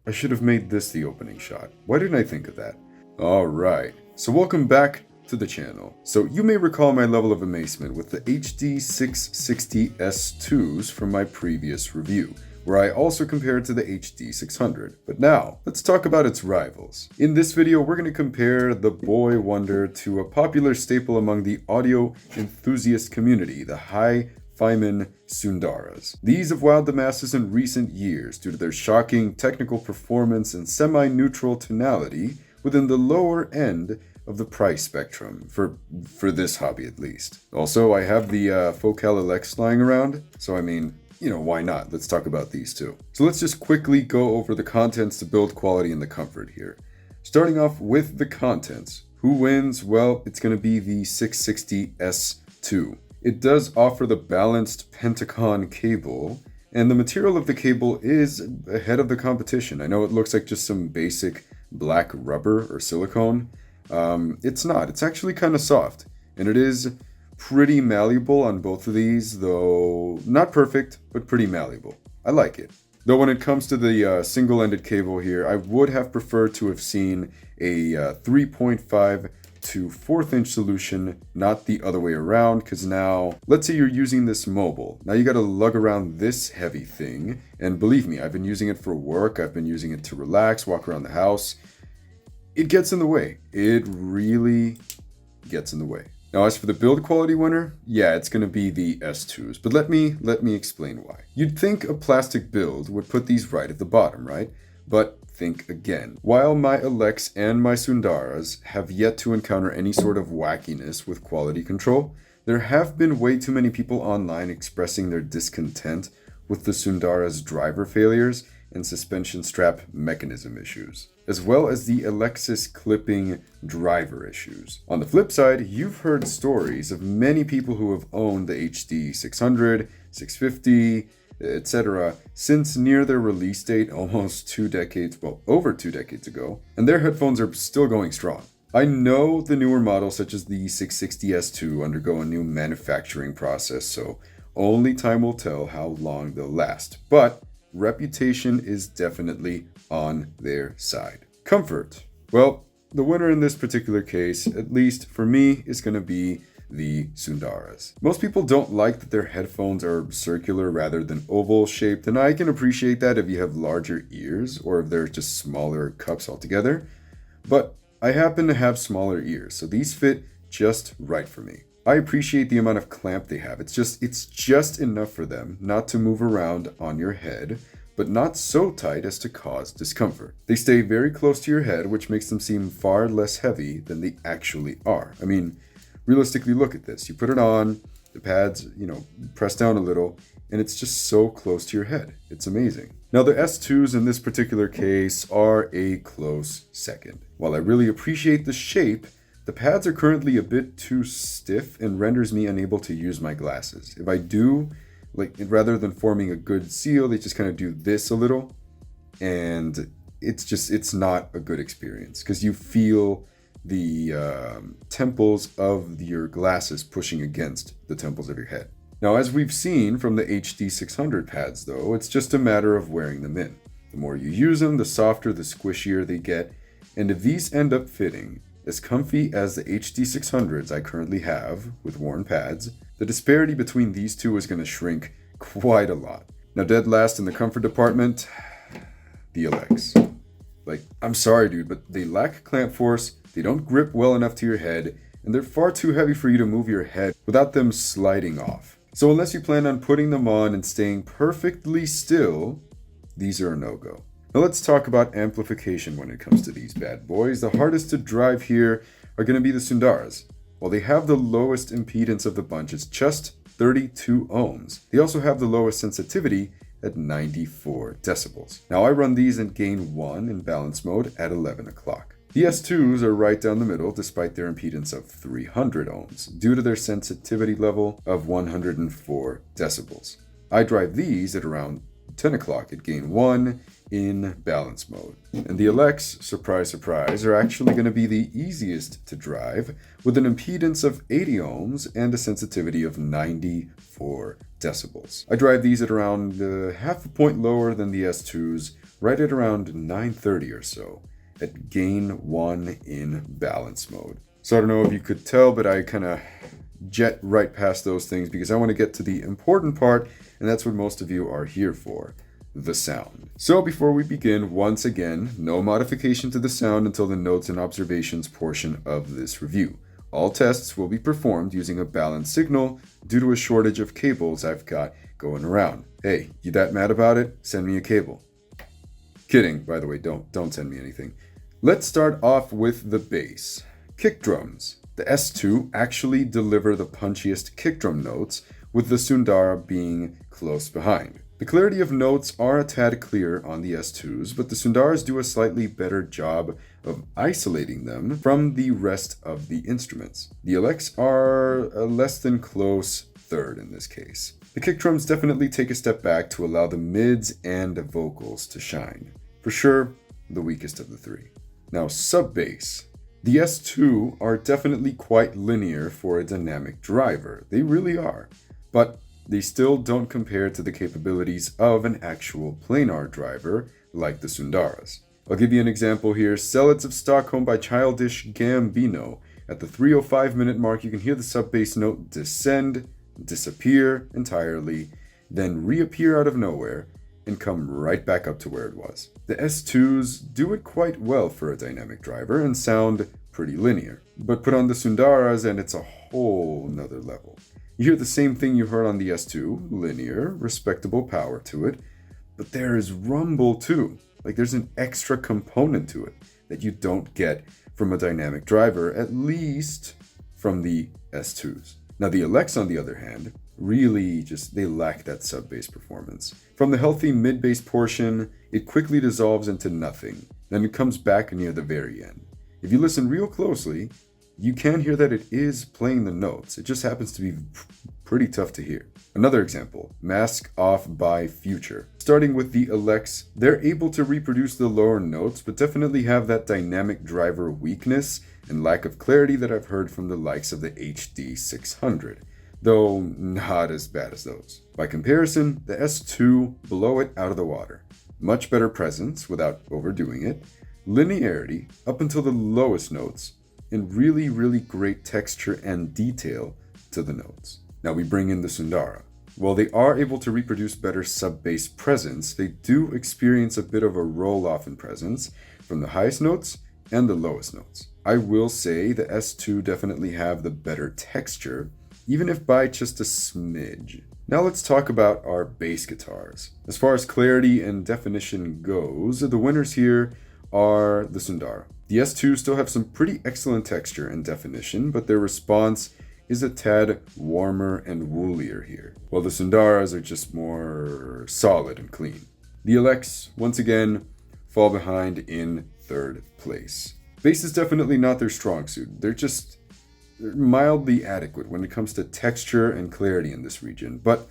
I should have made this the opening shot. Why didn't I think of that? Alright, so welcome back to the channel. So you may recall my level of amazement with the HD660S2s from my previous review, where I also compared to the HD600. But now, let's talk about its rivals. In this video, we're going to compare the boy wonder to a popular staple among the audio enthusiast community, the Hifiman Sundaras. These have wowed the masses in recent years due to their shocking technical performance and semi-neutral tonality within the lower end of the price spectrum, for this hobby at least. Also, I have the Focal Elex lying around, so I mean, you know, why not? Let's talk about these too. So let's just quickly go over the contents, the build quality, and the comfort here. Starting off with the contents. Who wins? Well, it's going to be the 660S2. It does offer the balanced Pentagon cable, and the material of the cable is ahead of the competition. I know it looks like just some basic black rubber or silicone. It's not. It's actually kind of soft, and it is pretty malleable on both of these, though not perfect, but pretty malleable. I like it. Though when it comes to the single-ended cable here, I would have preferred to have seen a 3.5 to 1/4 inch solution, not the other way around, because now, let's say you're using this mobile. Now you got to lug around this heavy thing, and believe me, I've been using it for work, I've been using it to relax, walk around the house. It gets in the way. It really gets in the way. Now, as for the build quality winner, yeah, it's going to be the S2s, but let me explain why. You'd think a plastic build would put these right at the bottom, right? But think again. While my Elex and my Sundaras have yet to encounter any sort of wackiness with quality control, there have been way too many people online expressing their discontent with the Sundara's driver failures and suspension strap mechanism issues, as well as the Alexis clipping driver issues. On the flip side, you've heard stories of many people who have owned the HD600, 650, etc. since near their release date almost 2 decades, well, over 2 decades ago, and their headphones are still going strong. I know the newer models such as the 660S2 undergo a new manufacturing process, so only time will tell how long they'll last, but reputation is definitely on their side. Comfort. Well, the winner in this particular case, at least for me, is going to be the Sundaras. Most people don't like that their headphones are circular rather than oval shaped, and I can appreciate that if you have larger ears or if they're just smaller cups altogether, but I happen to have smaller ears, so these fit just right for me. I appreciate the amount of clamp they have. It's just enough for them not to move around on your head, but not so tight as to cause discomfort. They stay very close to your head, which makes them seem far less heavy than they actually are. I mean, realistically, look at this. You put it on, the pads, press down a little, and it's just so close to your head. It's amazing. Now, the S2s in this particular case are a close second. While I really appreciate the shape, the pads are currently a bit too stiff and renders me unable to use my glasses. If I do, rather than forming a good seal, they just kind of do this a little, and it's not a good experience because you feel the temples of your glasses pushing against the temples of your head. Now, as we've seen from the HD600 pads though, it's just a matter of wearing them in. The more you use them, the softer, the squishier they get, and if these end up fitting as comfy as the HD600s I currently have with worn pads, the disparity between these two is going to shrink quite a lot. Now, dead last in the comfort department, the Elex. I'm sorry dude, but they lack clamp force, they don't grip well enough to your head, and they're far too heavy for you to move your head without them sliding off. So unless you plan on putting them on and staying perfectly still, these are a no-go. Now let's talk about amplification when it comes to these bad boys. The hardest to drive here are going to be the Sundaras. While they have the lowest impedance of the bunch, it's just 32 ohms. They also have the lowest sensitivity at 94 decibels. Now I run these in gain 1 in balance mode at 11 o'clock. The S2s are right down the middle despite their impedance of 300 ohms due to their sensitivity level of 104 decibels. I drive these at around 10 o'clock at gain 1 in balance mode. And the Elex, surprise, surprise, are actually going to be the easiest to drive with an impedance of 80 ohms and a sensitivity of 94 decibels. I drive these at around half a point lower than the S2s right at around 930 or so, at gain 1 in balance mode. So I don't know if you could tell, but I kind of jet right past those things because I want to get to the important part, and that's what most of you are here for, the sound. So before we begin, once again, no modification to the sound until the notes and observations portion of this review. All tests will be performed using a balanced signal due to a shortage of cables I've got going around. Hey, you that mad about it? Send me a cable. Kidding, by the way, don't send me anything. Let's start off with the bass. Kick drums. The S2 actually deliver the punchiest kick drum notes, with the Sundara being close behind. The clarity of notes are a tad clearer on the S2s, but the Sundaras do a slightly better job of isolating them from the rest of the instruments. The Elex are a less than close third in this case. The kick drums definitely take a step back to allow the mids and vocals to shine. For sure, the weakest of the three. Now, sub-bass. The S2 are definitely quite linear for a dynamic driver. They really are. But they still don't compare to the capabilities of an actual planar driver like the Sundaras. I'll give you an example here. Zealots of Stockholm by Childish Gambino. At the 3:05-minute mark, you can hear the sub-bass note descend, disappear entirely, then reappear out of nowhere, and come right back up to where it was. The S2s do it quite well for a dynamic driver and sound pretty linear. But put on the Sundaras and it's a whole nother level. You hear the same thing you heard on the S2, linear, respectable power to it, but there is rumble too. Like there's an extra component to it that you don't get from a dynamic driver, at least from the S2s. Now the Elex, on the other hand, really they lack that sub-bass performance. From the healthy mid-bass portion, it quickly dissolves into nothing, then it comes back near the very end. If you listen real closely, you can hear that it is playing the notes. It just happens to be pretty tough to hear. Another example, Mask Off by Future. Starting with the Elex, they're able to reproduce the lower notes, but definitely have that dynamic driver weakness and lack of clarity that I've heard from the likes of the HD600, though not as bad as those. By comparison, the S2 blow it out of the water. Much better presence without overdoing it, linearity up until the lowest notes, and really great texture and detail to the notes. Now we bring in the Sundara. While they are able to reproduce better sub-bass presence, they do experience a bit of a roll-off in presence from the highest notes and the lowest notes. I will say the S2 definitely have the better texture, even if by just a smidge. Now let's talk about our bass guitars. As far as clarity and definition goes, the winners here are the Sundara. The S2 still have some pretty excellent texture and definition, but their response is a tad warmer and woolier here, while the Sundaras are just more solid and clean. The Elex, once again, fall behind in third place. Bass is definitely not their strong suit. They're mildly adequate when it comes to texture and clarity in this region, but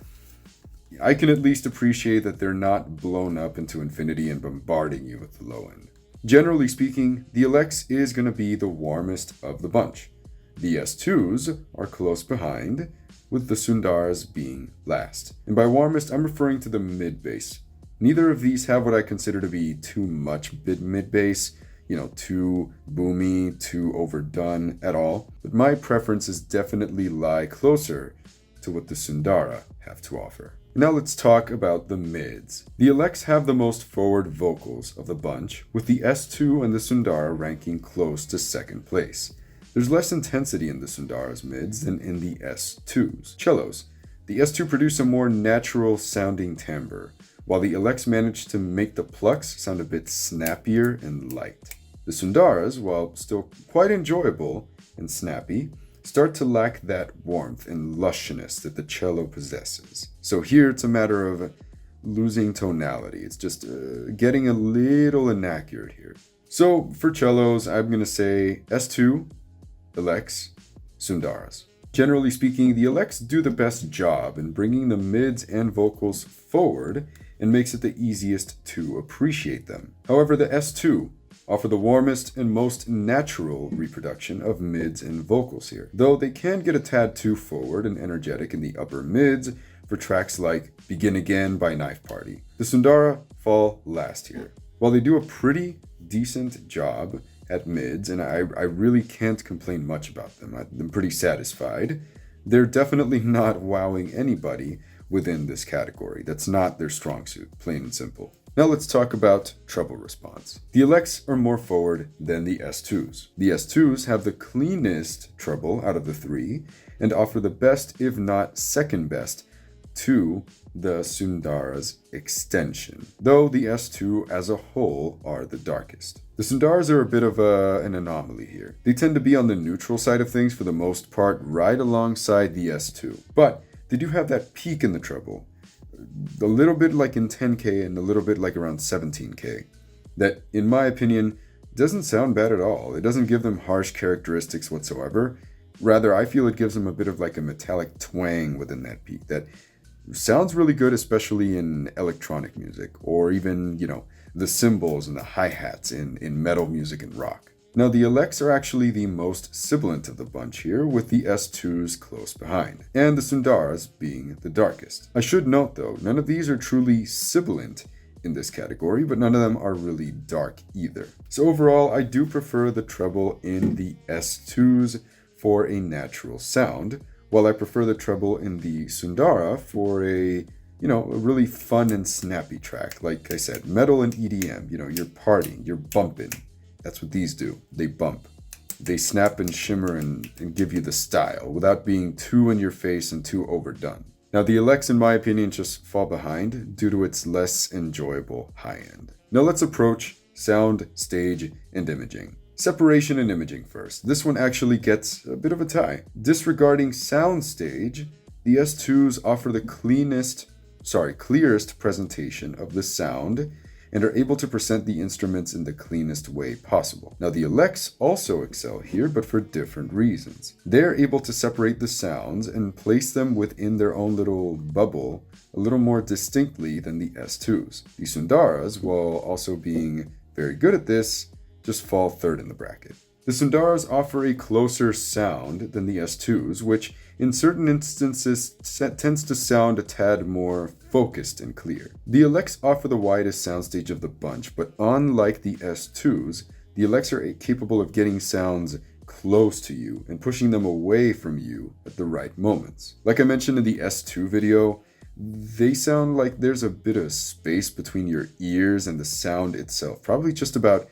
I can at least appreciate that they're not blown up into infinity and bombarding you with the low end. Generally speaking, the Elex is going to be the warmest of the bunch. The S2s are close behind, with the Sundaras being last. And by warmest, I'm referring to the mid-bass. Neither of these have what I consider to be too much mid-bass, too boomy, too overdone at all. But my preferences definitely lie closer to what the Sundara have to offer. Now let's talk about the mids. The Elex have the most forward vocals of the bunch, with the S2 and the Sundara ranking close to second place. There's less intensity in the Sundara's mids than in the S2's. Cellos. The S2 produce a more natural sounding timbre, while the Elex managed to make the plucks sound a bit snappier and light. The Sundaras, while still quite enjoyable and snappy, start to lack that warmth and lushness that the cello possesses. So here it's a matter of losing tonality. It's just getting a little inaccurate here. So for cellos, I'm going to say S2, Elex, Sundaras. Generally speaking, the Elex do the best job in bringing the mids and vocals forward and makes it the easiest to appreciate them. However, the S2 offer the warmest and most natural reproduction of mids and vocals here, though they can get a tad too forward and energetic in the upper mids for tracks like Begin Again by Knife Party. The Sundara fall last here. While they do a pretty decent job at mids, and I really can't complain much about them, I'm pretty satisfied, they're definitely not wowing anybody within this category. That's not their strong suit, plain and simple. Now let's talk about treble response. The Elex are more forward than the S2s. The S2s have the cleanest treble out of the three and offer the best, if not second best, to the Sundara's extension, though the S2 as a whole are the darkest. The Sundaras are a bit of an anomaly here. They tend to be on the neutral side of things for the most part, right alongside the S2. But they do have that peak in the treble, a little bit like in 10K and a little bit like around 17K, that in my opinion doesn't sound bad at all. It doesn't give them harsh characteristics whatsoever. Rather, I feel it gives them a bit of like a metallic twang within that peak that sounds really good, especially in electronic music, or even, the cymbals and the hi-hats in metal music and rock. Now, the Elex are actually the most sibilant of the bunch here, with the S2s close behind, and the Sundaras being the darkest. I should note, though, none of these are truly sibilant in this category, but none of them are really dark either. So overall, I do prefer the treble in the S2s for a natural sound, while I prefer the treble in the Sundara for a really fun and snappy track. Like I said, metal and EDM, you're partying, you're bumping. That's what these do. They bump. They snap and shimmer and give you the style without being too in your face and too overdone. Now, the Elex, in my opinion, just fall behind due to its less enjoyable high end. Now let's approach sound, stage, and imaging. Separation and imaging first. This one actually gets a bit of a tie. Disregarding soundstage, the S2s offer the clearest presentation of the sound and are able to present the instruments in the cleanest way possible. Now, the Elex also excel here, but for different reasons. They're able to separate the sounds and place them within their own little bubble a little more distinctly than the S2s. The Sundaras, while also being very good at this, just fall third in the bracket. The Sundaras offer a closer sound than the S2s, which in certain instances tends to sound a tad more focused and clear. The Elex offer the widest soundstage of the bunch, but unlike the S2s, the Elex are capable of getting sounds close to you and pushing them away from you at the right moments. Like I mentioned in the S2 video, they sound like there's a bit of space between your ears and the sound itself, probably just about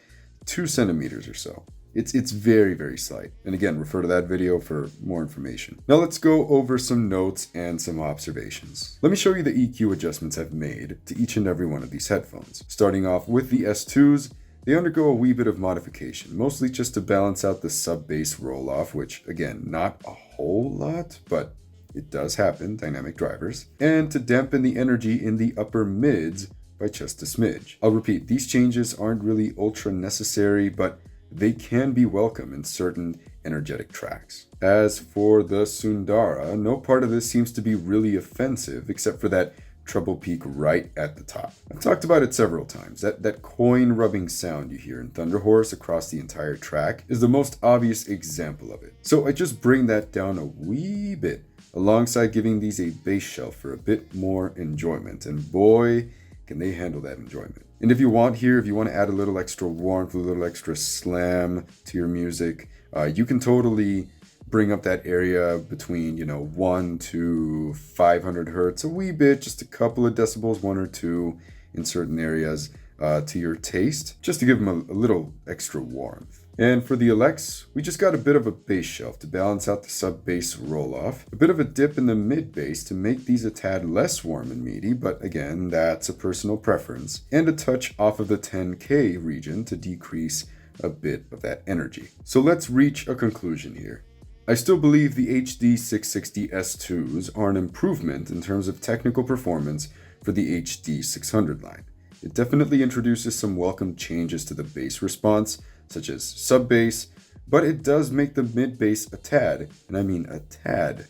2 centimeters or so. It's very, very slight. And again, refer to that video for more information. Now let's go over some notes and some observations. Let me show you the EQ adjustments I've made to each and every one of these headphones. Starting off with the S2s, they undergo a wee bit of modification, mostly just to balance out the sub-bass roll-off, which again, not a whole lot, but it does happen, dynamic drivers, and to dampen the energy in the upper mids by just a smidge. I'll repeat, these changes aren't really ultra necessary, but they can be welcome in certain energetic tracks. As for the Sundara, no part of this seems to be really offensive except for that treble peak right at the top. I've talked about it several times. That coin rubbing sound you hear in Thunder Horse across the entire track is the most obvious example of it. So I just bring that down a wee bit alongside giving these a bass shelf for a bit more enjoyment. And boy, can they handle that enjoyment. And if you want to add a little extra warmth, a little extra slam to your music, you can totally bring up that area between, 1 to 500 hertz, a wee bit, just a couple of decibels, 1 or 2 in certain areas to your taste, just to give them a little extra warmth. And for the Elex, we just got a bit of a bass shelf to balance out the sub-bass roll-off, a bit of a dip in the mid-bass to make these a tad less warm and meaty, but again, that's a personal preference, and a touch off of the 10K region to decrease a bit of that energy. So let's reach a conclusion here. I still believe the HD660S2s are an improvement in terms of technical performance for the HD600 line. It definitely introduces some welcome changes to the bass response, such as sub-bass, but it does make the mid-bass a tad, and I mean a tad,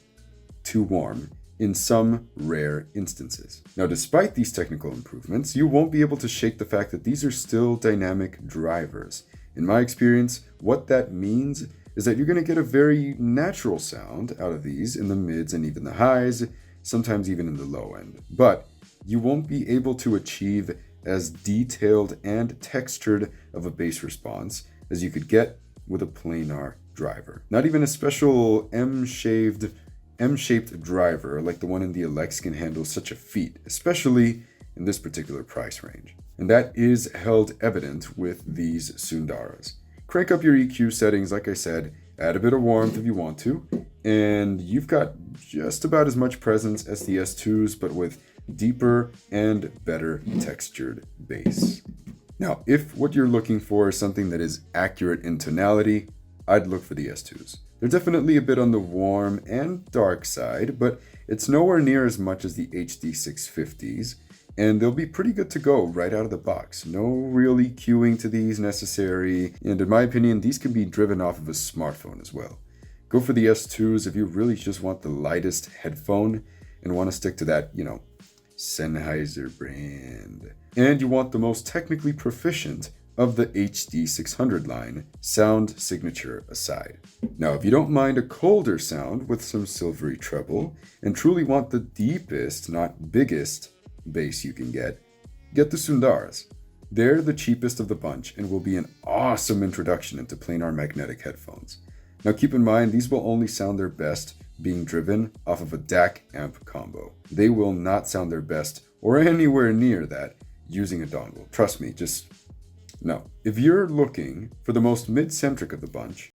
too warm in some rare instances. Now, despite these technical improvements, you won't be able to shake the fact that these are still dynamic drivers. In my experience, what that means is that you're going to get a very natural sound out of these in the mids and even the highs, sometimes even in the low end. But you won't be able to achieve as detailed and textured of a bass response as you could get with a planar driver. Not even a special M-shaped driver like the one in the Elex can handle such a feat, especially in this particular price range. And that is held evident with these Sundaras. Crank up your EQ settings, like I said, add a bit of warmth if you want to, and you've got just about as much presence as the S2s, but with deeper and better textured bass. Now, if what you're looking for is something that is accurate in tonality, I'd look for the S2s. They're definitely a bit on the warm and dark side, but it's nowhere near as much as the HD650s, and they'll be pretty good to go right out of the box. No real EQing to these necessary, and in my opinion, these can be driven off of a smartphone as well. Go for the S2s if you really just want the lightest headphone and want to stick to that, Sennheiser brand. And you want the most technically proficient of the HD600 line, sound signature aside. Now, if you don't mind a colder sound with some silvery treble, and truly want the deepest, not biggest, bass you can get the Sundaras. They're the cheapest of the bunch and will be an awesome introduction into planar magnetic headphones. Now keep in mind, these will only sound their best being driven off of a DAC amp combo. They will not sound their best or anywhere near that using a dongle. Trust me, just no. If you're looking for the most mid-centric of the bunch,